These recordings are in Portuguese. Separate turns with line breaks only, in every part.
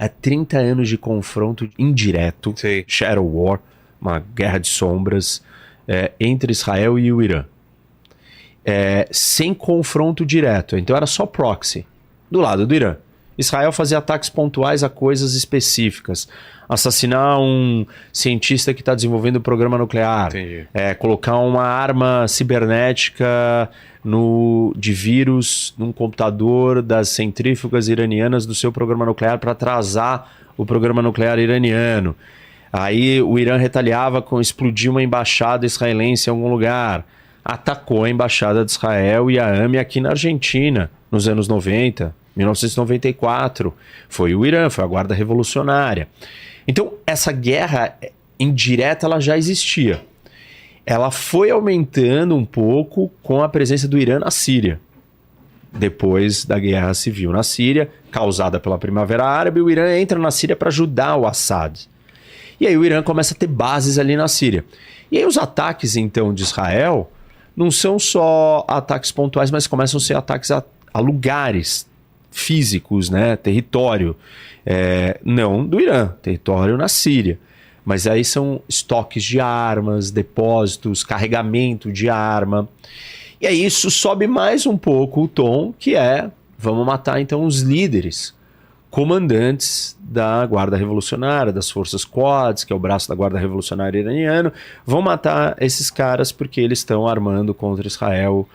É 30 anos de confronto indireto,
Sim.
shadow war, uma guerra de sombras entre Israel e o Irã. Sem confronto direto, então era só proxy do lado do Irã. Israel fazia ataques pontuais a coisas específicas. Assassinar um cientista que está desenvolvendo um programa nuclear. Colocar uma arma cibernética de vírus num computador das centrífugas iranianas do seu programa nuclear para atrasar o programa nuclear iraniano. Aí o Irã retaliava com explodir uma embaixada israelense em algum lugar. Atacou a embaixada de Israel e a AME aqui na Argentina, nos anos 90, 1994. Foi o Irã, foi a Guarda Revolucionária. Então, essa guerra indireta ela já existia. Ela foi aumentando um pouco com a presença do Irã na Síria. Depois da guerra civil na Síria, causada pela Primavera Árabe, o Irã entra na Síria para ajudar o Assad. E aí o Irã começa a ter bases ali na Síria. E aí os ataques, então, de Israel não são só ataques pontuais, mas começam a ser ataques a lugares físicos, né? Território. Não do Irã, território na Síria. Mas aí são estoques de armas, depósitos, carregamento de arma. E aí isso sobe mais um pouco o tom, que vamos matar então os líderes, comandantes da Guarda Revolucionária, das Forças Quds, que é o braço da Guarda Revolucionária iraniano, vão matar esses caras porque eles estão armando contra Israel.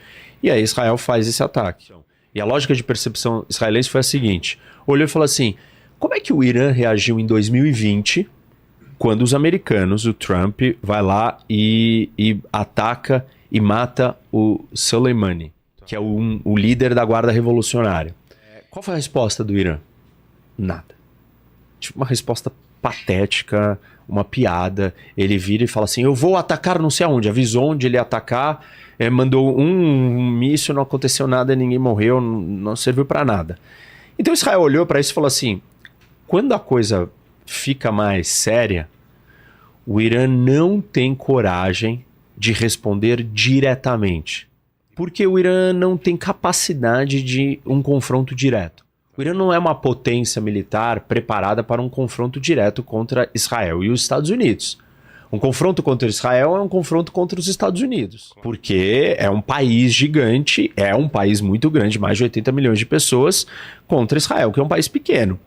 E aí Israel faz esse ataque. E a lógica de percepção israelense foi a seguinte: olhou e falou assim, como é que o Irã reagiu em 2020, quando os americanos, o Trump, vai lá e ataca e mata o Soleimani, que é o líder da Guarda Revolucionária. Qual foi a resposta do Irã? Nada. Tipo uma resposta patética, uma piada. Ele vira e fala assim, eu vou atacar não sei aonde. Avisou onde ele ia atacar, mandou um míssil, não aconteceu nada, ninguém morreu, não serviu para nada. Então Israel olhou para isso e falou assim, quando a coisa fica mais séria, o Irã não tem coragem de responder diretamente. Porque o Irã não tem capacidade de um confronto direto. O Irã não é uma potência militar preparada para um confronto direto contra Israel e os Estados Unidos. Um confronto contra Israel é um confronto contra os Estados Unidos. Porque é um país gigante, é um país muito grande, mais de 80 milhões de pessoas, contra Israel, que é um país pequeno.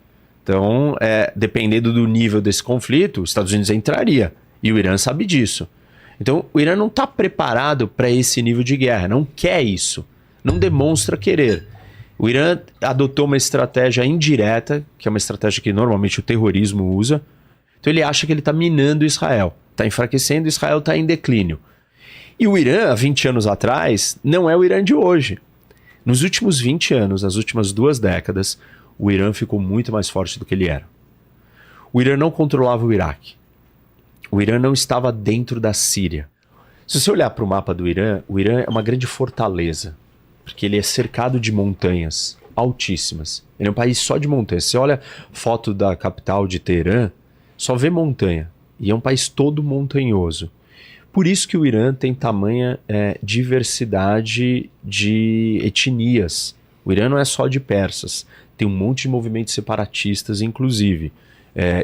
Então, dependendo do nível desse conflito, os Estados Unidos entraria. E o Irã sabe disso. Então, o Irã não está preparado para esse nível de guerra, não quer isso, não demonstra querer. O Irã adotou uma estratégia indireta, que é uma estratégia que normalmente o terrorismo usa. Então ele acha que ele está minando Israel, está enfraquecendo, Israel está em declínio. E o Irã, há 20 anos atrás, não é o Irã de hoje. Nos últimos 20 anos, nas últimas 2 décadas, o Irã ficou muito mais forte do que ele era. O Irã não controlava o Iraque. O Irã não estava dentro da Síria. Se você olhar para o mapa do Irã, o Irã é uma grande fortaleza, porque ele é cercado de montanhas altíssimas. Ele é um país só de montanhas. Você olha foto da capital de Teherã, só vê montanha. E é um país todo montanhoso. Por isso que o Irã tem tamanha diversidade de etnias. O Irã não é só de persas. Tem um monte de movimentos separatistas, inclusive.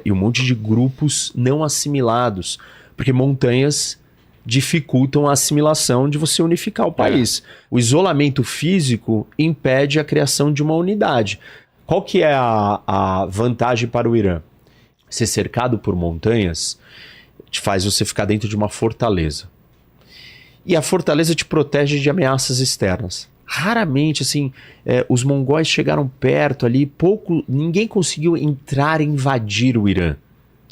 E um monte de grupos não assimilados. Porque montanhas dificultam a assimilação de você unificar o país. O isolamento físico impede a criação de uma unidade. Qual que é a vantagem para o Irã? Ser cercado por montanhas te faz você ficar dentro de uma fortaleza. E a fortaleza te protege de ameaças externas. Raramente, assim, os mongóis chegaram perto ali, ninguém conseguiu entrar e invadir o Irã.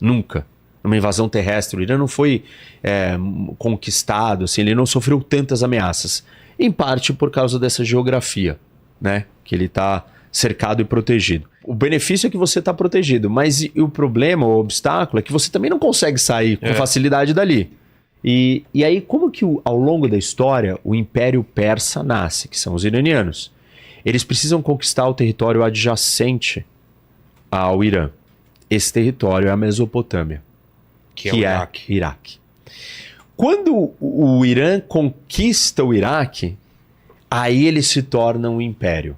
Nunca. Numa invasão terrestre, o Irã não foi conquistado, assim, ele não sofreu tantas ameaças. Em parte por causa dessa geografia, né? Que ele está cercado e protegido. O benefício é que você está protegido, mas o problema, o obstáculo, é que você também não consegue sair com facilidade dali. E aí, como que ao longo da história o Império Persa nasce, que são os iranianos? Eles precisam conquistar o território adjacente ao Irã. Esse território é a Mesopotâmia, que é o Iraque. Quando o Irã conquista o Iraque, aí ele se torna um império.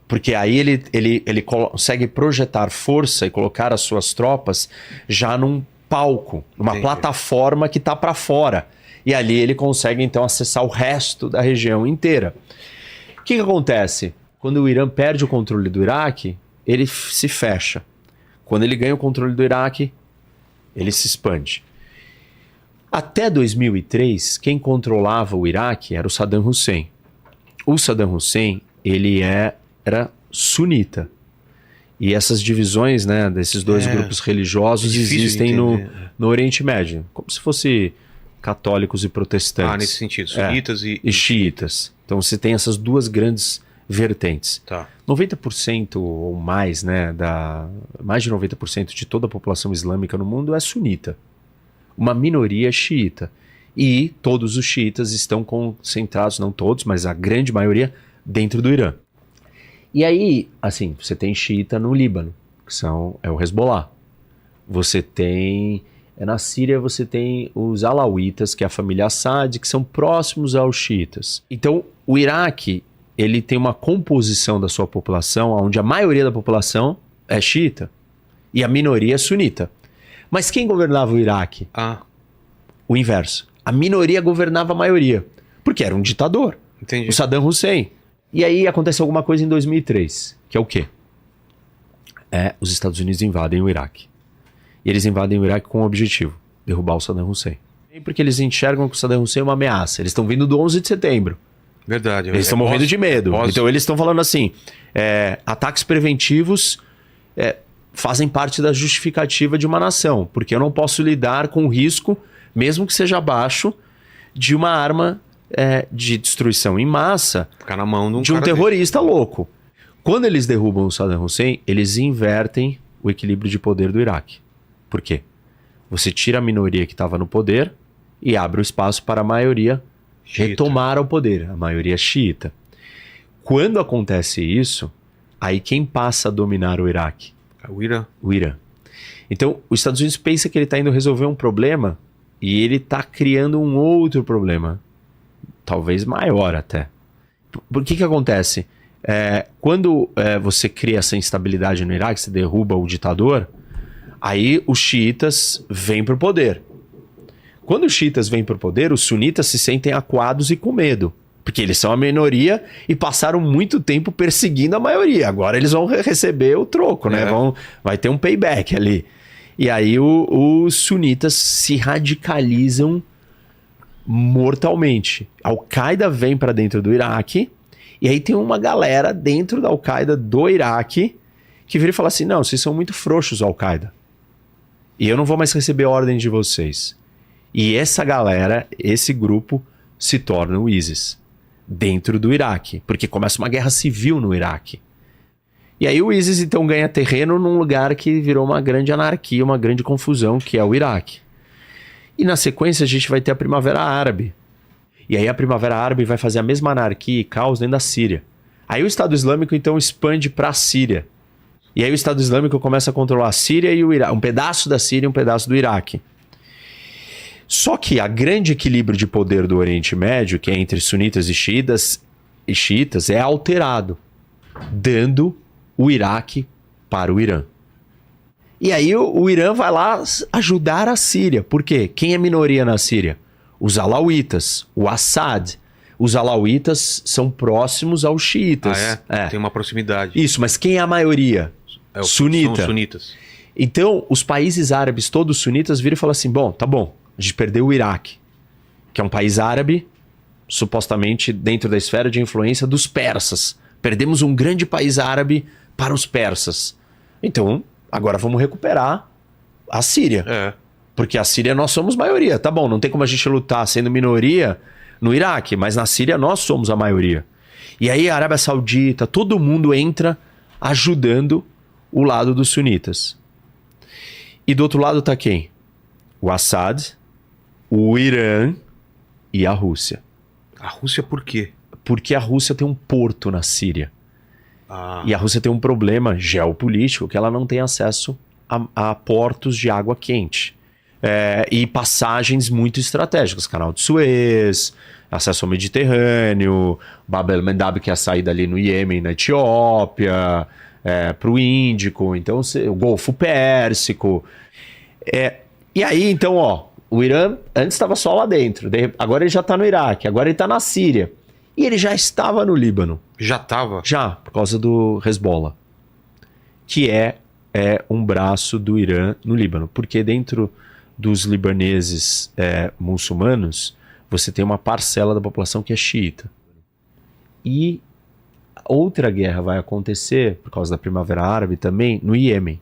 Porque aí ele consegue projetar força e colocar as suas tropas já num palco, numa plataforma que está para fora. E ali ele consegue, então, acessar o resto da região inteira. O que acontece? Quando o Irã perde o controle do Iraque, ele se fecha. Quando ele ganha o controle do Iraque, ele se expande. Até 2003, quem controlava o Iraque era o Saddam Hussein. O Saddam Hussein, ele era sunita. E essas divisões, né, desses dois grupos religiosos existem no Oriente Médio. Como se fosse católicos e protestantes.
Nesse sentido. Sunitas e
xiitas. Então você tem essas duas grandes vertentes.
Tá.
90% ou mais, né, mais de 90% de toda a população islâmica no mundo é sunita. Uma minoria é xiita. E todos os xiitas estão concentrados, não todos, mas a grande maioria, dentro do Irã. E aí, assim, você tem xiita no Líbano, que é o Hezbollah. Você tem... na Síria você tem os alauítas, que é a família Assad, que são próximos aos xiitas. Então, o Iraque, ele tem uma composição da sua população, onde a maioria da população é xiita e a minoria é sunita. Mas quem governava o Iraque? O inverso. A minoria governava a maioria, porque era um ditador.
Entendi.
O Saddam Hussein. E aí acontece alguma coisa em 2003, que é o quê? Os Estados Unidos invadem o Iraque. E eles invadem o Iraque com um objetivo: derrubar o Saddam Hussein. Porque eles enxergam que o Saddam Hussein é uma ameaça. Eles estão vindo do 11 de setembro.
Verdade.
Eles estão morrendo de medo. Então eles estão falando assim, ataques preventivos fazem parte da justificativa de uma nação. Porque eu não posso lidar com o risco, mesmo que seja baixo, de uma arma de destruição em massa.
Ficar na mão
de um terrorista louco. Quando eles derrubam o Saddam Hussein, eles invertem o equilíbrio de poder do Iraque. Por quê? Você tira a minoria que estava no poder e abre o espaço para a maioria retomar o poder, a maioria xiita. Quando acontece isso, aí quem passa a dominar o Iraque?
O Irã.
O Irã. Então, os Estados Unidos pensa que ele está indo resolver um problema e ele está criando um outro problema, talvez maior até. Por que acontece? Quando você cria essa instabilidade no Iraque, você derruba o ditador, aí os xiitas vêm para o poder. Quando os xiitas vêm para o poder, os sunitas se sentem acuados e com medo. Porque eles são a minoria e passaram muito tempo perseguindo a maioria. Agora eles vão receber o troco, né? Vai ter um payback ali. E aí os sunitas se radicalizam mortalmente. A Al-Qaeda vem para dentro do Iraque e aí tem uma galera dentro da Al-Qaeda do Iraque que vira e fala assim, não, vocês são muito frouxos, Al-Qaeda. E eu não vou mais receber ordem de vocês. E essa galera, esse grupo, se torna o ISIS dentro do Iraque, porque começa uma guerra civil no Iraque. E aí o ISIS então ganha terreno num lugar que virou uma grande anarquia, uma grande confusão, que é o Iraque. E na sequência a gente vai ter a Primavera Árabe. E aí a Primavera Árabe vai fazer a mesma anarquia e caos dentro da Síria. Aí o Estado Islâmico então expande para a Síria. E aí o Estado Islâmico começa a controlar a Síria e o Iraque, um pedaço da Síria e um pedaço do Iraque. Só que a grande equilíbrio de poder do Oriente Médio, que é entre sunitas e xiitas, é alterado, dando o Iraque para o Irã. E aí o Irã vai lá ajudar a Síria. Por quê? Quem é minoria na Síria? Os alauítas, o Assad. Os alauítas são próximos aos xiitas.
Tem uma proximidade.
Isso, mas quem é a maioria? Sunita.
São sunitas.
Então, os países árabes, todos sunitas, viram e falam assim, tá bom, a gente perdeu o Iraque, que é um país árabe, supostamente dentro da esfera de influência dos persas. Perdemos um grande país árabe para os persas. Então, agora vamos recuperar a Síria. Porque a Síria nós somos maioria. Tá bom, não tem como a gente lutar sendo minoria no Iraque, mas na Síria nós somos a maioria. E aí a Arábia Saudita, todo mundo entra ajudando o lado dos sunitas. E do outro lado tá quem? O Assad, o Irã e a Rússia.
A Rússia por quê?
Porque a Rússia tem um porto na Síria. E a Rússia tem um problema geopolítico que ela não tem acesso a portos de água quente. E passagens muito estratégicas, canal de Suez, acesso ao Mediterrâneo, Bab el-Mandab, que é a saída ali no Iêmen, na Etiópia, para o Índico, então o Golfo Pérsico. E aí, então, o Irã antes estava só lá dentro, agora ele já está no Iraque, agora ele está na Síria. E ele já estava no Líbano.
Já estava?
Já, por causa do Hezbollah, que é um braço do Irã no Líbano. Porque dentro dos libaneses muçulmanos, você tem uma parcela da população que é xiita. E outra guerra vai acontecer, por causa da Primavera Árabe também, no Iêmen.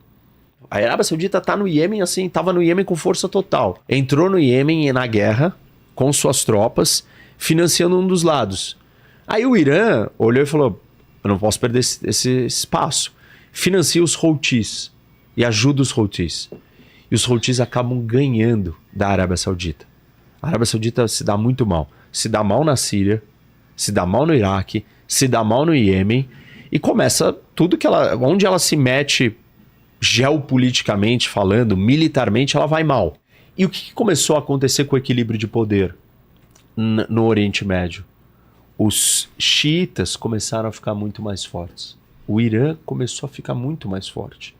A Arábia Saudita está no Iêmen, assim, estava no Iêmen com força total. Entrou no Iêmen na guerra, com suas tropas, financiando um dos lados. Aí o Irã olhou e falou, eu não posso perder esse espaço. Financia os Houthis e ajuda os Houthis. E os Houthis acabam ganhando da Arábia Saudita. A Arábia Saudita se dá muito mal. Se dá mal na Síria, se dá mal no Iraque, se dá mal no Iêmen, e começa tudo que onde ela se mete geopoliticamente falando, militarmente, ela vai mal. E o que começou a acontecer com o equilíbrio de poder no Oriente Médio? Os xiitas começaram a ficar muito mais fortes. O Irã começou a ficar muito mais forte.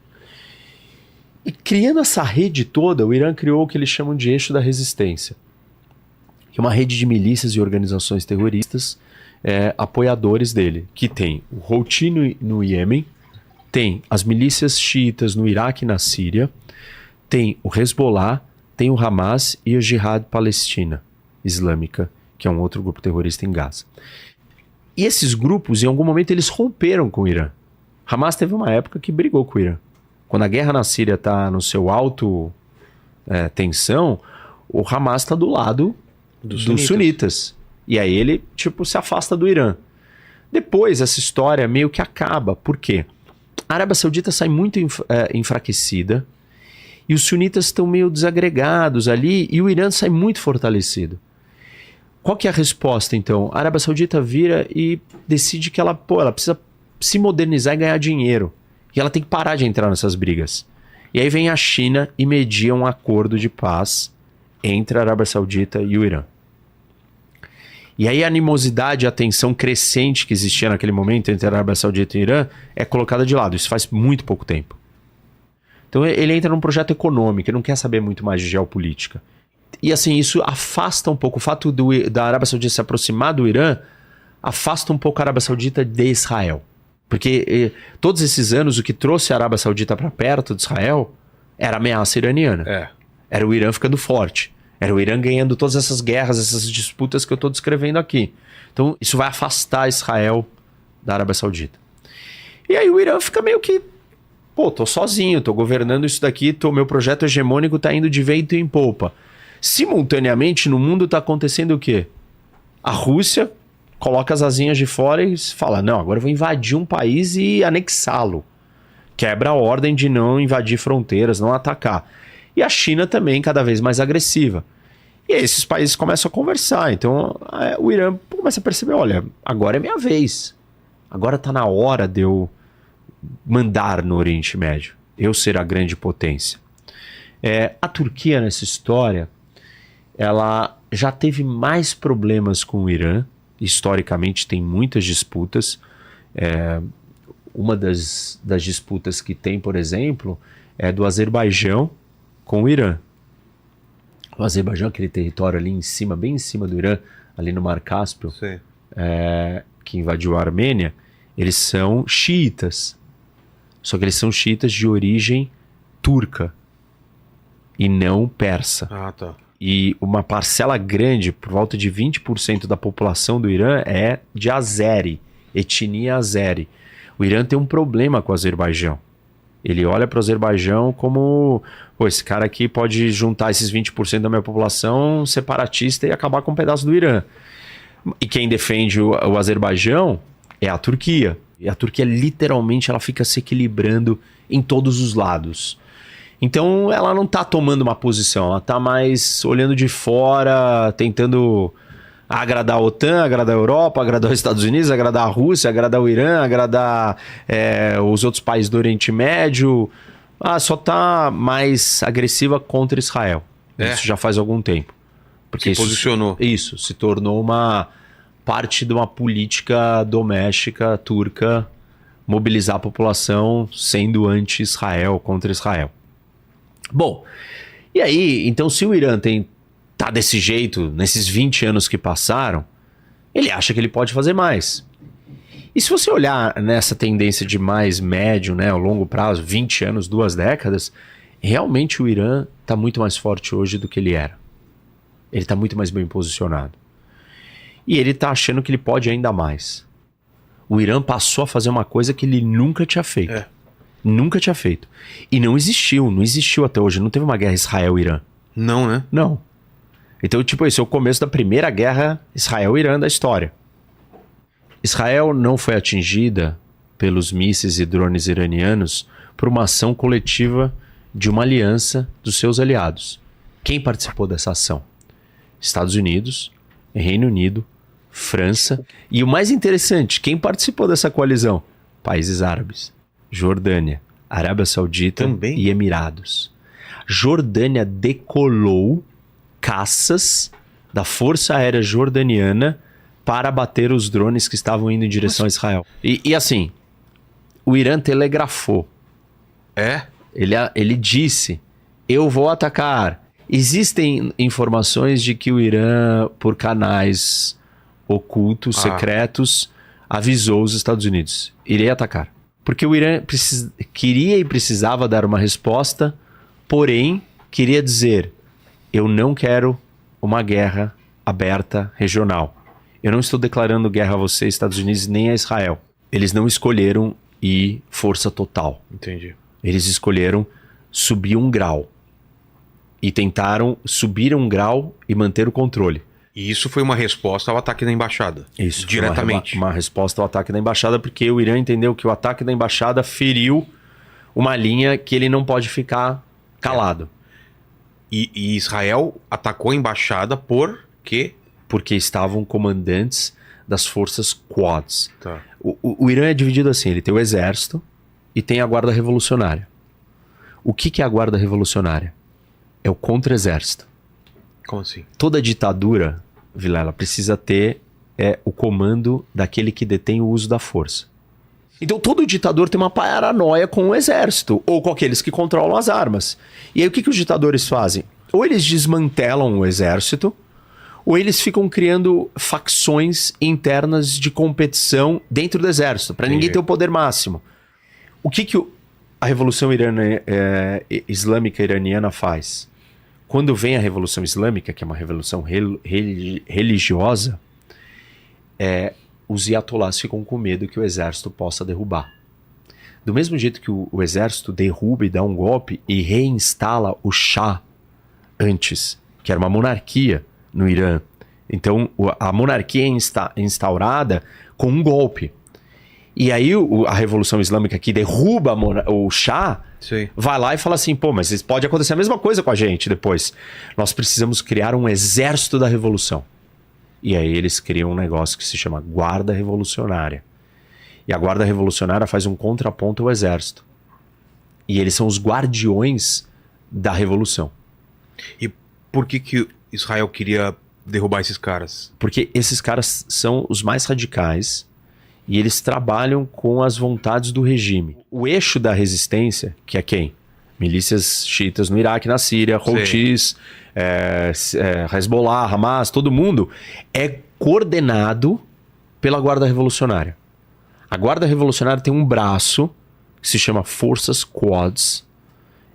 E criando essa rede toda, o Irã criou o que eles chamam de eixo da resistência, que é uma rede de milícias e organizações terroristas apoiadores dele, que tem o Houthi no Iêmen, tem as milícias xiitas no Iraque e na Síria, tem o Hezbollah, tem o Hamas e a Jihad Palestina Islâmica, que é um outro grupo terrorista em Gaza. E esses grupos, em algum momento, eles romperam com o Irã. Hamas teve uma época que brigou com o Irã. Quando a guerra na Síria está no seu alto tensão, o Hamas está do lado dos sunitas. E aí ele, se afasta do Irã. Depois, essa história meio que acaba. Por quê? A Arábia Saudita sai muito enfraquecida e os sunitas estão meio desagregados ali e o Irã sai muito fortalecido. Qual que é a resposta, então? A Arábia Saudita vira e decide que ela precisa se modernizar e ganhar dinheiro. E ela tem que parar de entrar nessas brigas. E aí vem a China e media um acordo de paz entre a Arábia Saudita e o Irã. E aí a animosidade e a tensão crescente que existia naquele momento entre a Arábia Saudita e o Irã é colocada de lado. Isso faz muito pouco tempo. Então ele entra num projeto econômico, ele não quer saber muito mais de geopolítica. E assim, isso afasta um pouco, o fato da Arábia Saudita se aproximar do Irã, afasta um pouco a Arábia Saudita de Israel. Porque todos esses anos o que trouxe a Arábia Saudita para perto de Israel era a ameaça iraniana. Era o Irã ficando forte. Era o Irã ganhando todas essas guerras, essas disputas que eu estou descrevendo aqui. Então isso vai afastar Israel da Arábia Saudita. E aí o Irã fica meio que, tô sozinho, tô governando isso daqui, meu projeto hegemônico tá indo de vento em popa. Simultaneamente no mundo tá acontecendo o quê? A Rússia coloca as asinhas de fora e fala, não, agora eu vou invadir um país e anexá-lo. Quebra a ordem de não invadir fronteiras, não atacar. E a China também cada vez mais agressiva. E aí esses países começam a conversar. Então o Irã começa a perceber, olha, agora é minha vez. Agora está na hora de eu mandar no Oriente Médio. Eu ser a grande potência. A Turquia nessa história, ela já teve mais problemas com o Irã. Historicamente tem muitas disputas. Uma das disputas que tem, por exemplo, é do Azerbaijão com o Irã. O Azerbaijão, aquele território ali em cima, bem em cima do Irã, ali no Mar Cáspio, que invadiu a Armênia, eles são xiitas. Só que eles são xiitas de origem turca e não persa.
Tá.
E uma parcela grande, por volta de 20% da população do Irã é de azeri, etnia azeri. O Irã tem um problema com o Azerbaijão. Ele olha para o Azerbaijão como, esse cara aqui pode juntar esses 20% da minha população separatista e acabar com um pedaço do Irã. E quem defende o Azerbaijão é a Turquia. E a Turquia literalmente ela fica se equilibrando em todos os lados. Então ela não está tomando uma posição, ela está mais olhando de fora, tentando agradar a OTAN, agradar a Europa, agradar os Estados Unidos, agradar a Rússia, agradar o Irã, agradar os outros países do Oriente Médio. Só está mais agressiva contra Israel. Isso já faz algum tempo. Porque
Se posicionou.
Isso, se tornou uma parte de uma política doméstica turca mobilizar a população sendo anti-Israel, contra Israel. Bom, e aí, então se o Irã tá desse jeito, nesses 20 anos que passaram, ele acha que ele pode fazer mais. E se você olhar nessa tendência de mais médio, né, ao longo prazo, 20 anos, 2 décadas, realmente o Irã está muito mais forte hoje do que ele era. Ele está muito mais bem posicionado. E ele está achando que ele pode ainda mais. O Irã passou a fazer uma coisa que ele nunca tinha feito. Nunca tinha feito. E não existiu até hoje. Não teve uma guerra Israel-Irã.
Não, né?
Não. Então, tipo, esse é o começo da primeira guerra Israel-Irã da história. Israel não foi atingida pelos mísseis e drones iranianos por uma ação coletiva de uma aliança dos seus aliados. Quem participou dessa ação? Estados Unidos, Reino Unido, França. E o mais interessante, quem participou dessa coalizão? Países árabes. Jordânia, Arábia Saudita
Também?
e Emirados. Jordânia decolou caças da Força Aérea Jordaniana para bater os drones que estavam indo em direção a Israel. E assim, o Irã telegrafou. Ele disse, eu vou atacar. Existem informações de que o Irã, por canais ocultos, secretos, avisou os Estados Unidos. Irei atacar. Porque o Irã queria e precisava dar uma resposta, porém, queria dizer, eu não quero uma guerra aberta regional. Eu não estou declarando guerra a você, Estados Unidos, nem a Israel. Eles não escolheram ir força total.
Entendi.
Eles escolheram subir um grau. E tentaram subir um grau e manter o controle.
E isso foi uma resposta ao ataque da embaixada.
Isso.
Diretamente.
Uma resposta ao ataque da embaixada, porque o Irã entendeu que o ataque da embaixada feriu uma linha que ele não pode ficar calado.
E Israel atacou a embaixada por quê?
Porque estavam comandantes das forças Quads.
Tá.
O Irã é dividido assim, ele tem o exército e tem a guarda revolucionária. O que é a guarda revolucionária? É o contra-exército.
Como assim?
Toda ditadura, Vilela, precisa ter o comando daquele que detém o uso da força. Então todo ditador tem uma paranoia com o exército, ou com aqueles que controlam as armas. E aí o que os ditadores fazem? Ou eles desmantelam o exército, ou eles ficam criando facções internas de competição dentro do exército, para ninguém ter o poder máximo. O que a Revolução Islâmica Iraniana faz? Quando vem a Revolução Islâmica, que é uma revolução religiosa, os iatolás ficam com medo que o exército possa derrubar. Do mesmo jeito que o exército derruba e dá um golpe e reinstala o Shah antes, que era uma monarquia no Irã. Então a monarquia é instaurada com um golpe. E aí a Revolução Islâmica que derruba o Shah vai lá e fala assim, pô, mas pode acontecer a mesma coisa com a gente depois. Nós precisamos criar um exército da revolução. E aí eles criam um negócio que se chama Guarda Revolucionária. E a Guarda Revolucionária faz um contraponto ao exército. E eles são os guardiões da revolução.
E por que Israel queria derrubar esses caras?
Porque esses caras são os mais radicais e eles trabalham com as vontades do regime. O eixo da resistência, que é quem? Milícias xiitas no Iraque, na Síria, Houthis, Hezbollah, Hamas, todo mundo é coordenado pela Guarda Revolucionária. A Guarda Revolucionária tem um braço que se chama Forças Quads.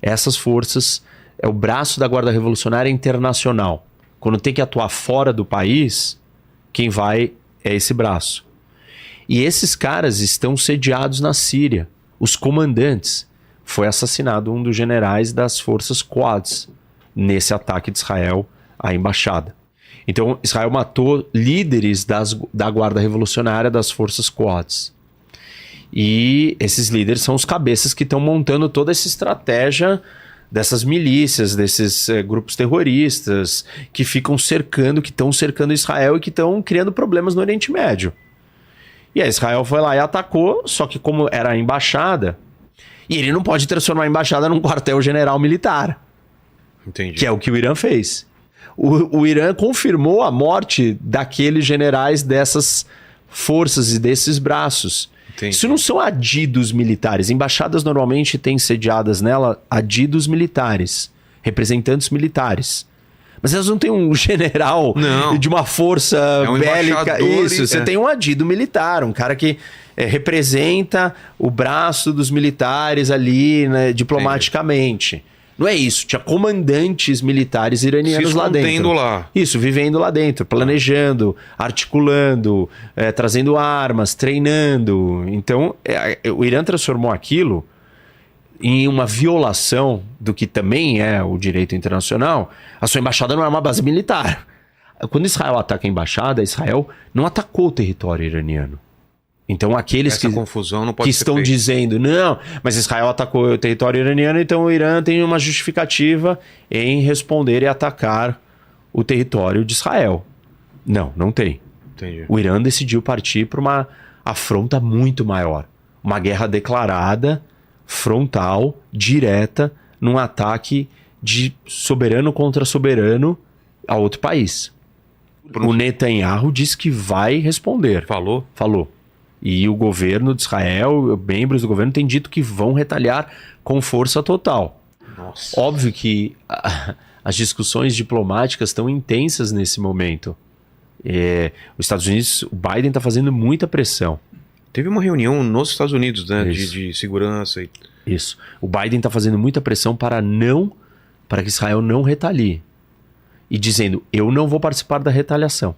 Essas forças é o braço da Guarda Revolucionária Internacional. Quando tem que atuar fora do país, quem vai é esse braço. E esses caras estão sediados na Síria. Os comandantes. Foi assassinado um dos generais das forças Quads nesse ataque de Israel à embaixada. Então, Israel matou líderes da Guarda Revolucionária das forças Quads. E esses líderes são os cabeças que estão montando toda essa estratégia dessas milícias, desses grupos terroristas que ficam cercando, que estão cercando Israel e que estão criando problemas no Oriente Médio. E aí Israel foi lá e atacou, só que como era a embaixada, e ele não pode transformar a embaixada num quartel-general militar.
Entendi.
Que é o que o Irã fez. O Irã confirmou a morte daqueles generais dessas forças e desses braços.
Entendi.
Isso não são adidos militares. Embaixadas normalmente têm sediadas nela adidos militares, representantes militares. Mas elas não têm um general de uma força bélica. Isso, você tem um adido militar, um cara que representa o braço dos militares ali, né, diplomaticamente. Não é isso, tinha comandantes militares iranianos lá dentro.
Lá.
Isso, vivendo lá dentro, planejando, articulando, trazendo armas, treinando. Então, o Irã transformou aquilo em uma violação do que também é o direito internacional. A sua embaixada não é uma base militar. Quando Israel ataca a embaixada, Israel não atacou o território iraniano. Então aqueles
confusão não pode
que estão dizendo, não, mas Israel atacou o território iraniano, então o Irã tem uma justificativa em responder e atacar o território de Israel. Não, não tem.
Entendi.
O Irã decidiu partir para uma afronta muito maior. Uma guerra declarada, frontal, direta, num ataque de soberano contra soberano a outro país. O Netanyahu disse que vai responder.
Falou?
Falou. E o governo de Israel, membros do governo, têm dito que vão retaliar com força total.
Nossa.
Óbvio que as discussões diplomáticas estão intensas nesse momento. Os Estados Unidos, o Biden está fazendo muita pressão.
Teve uma reunião nos Estados Unidos, né, de segurança.
Isso. O Biden está fazendo muita pressão para que Israel não retalie. E dizendo, eu não vou participar da retaliação.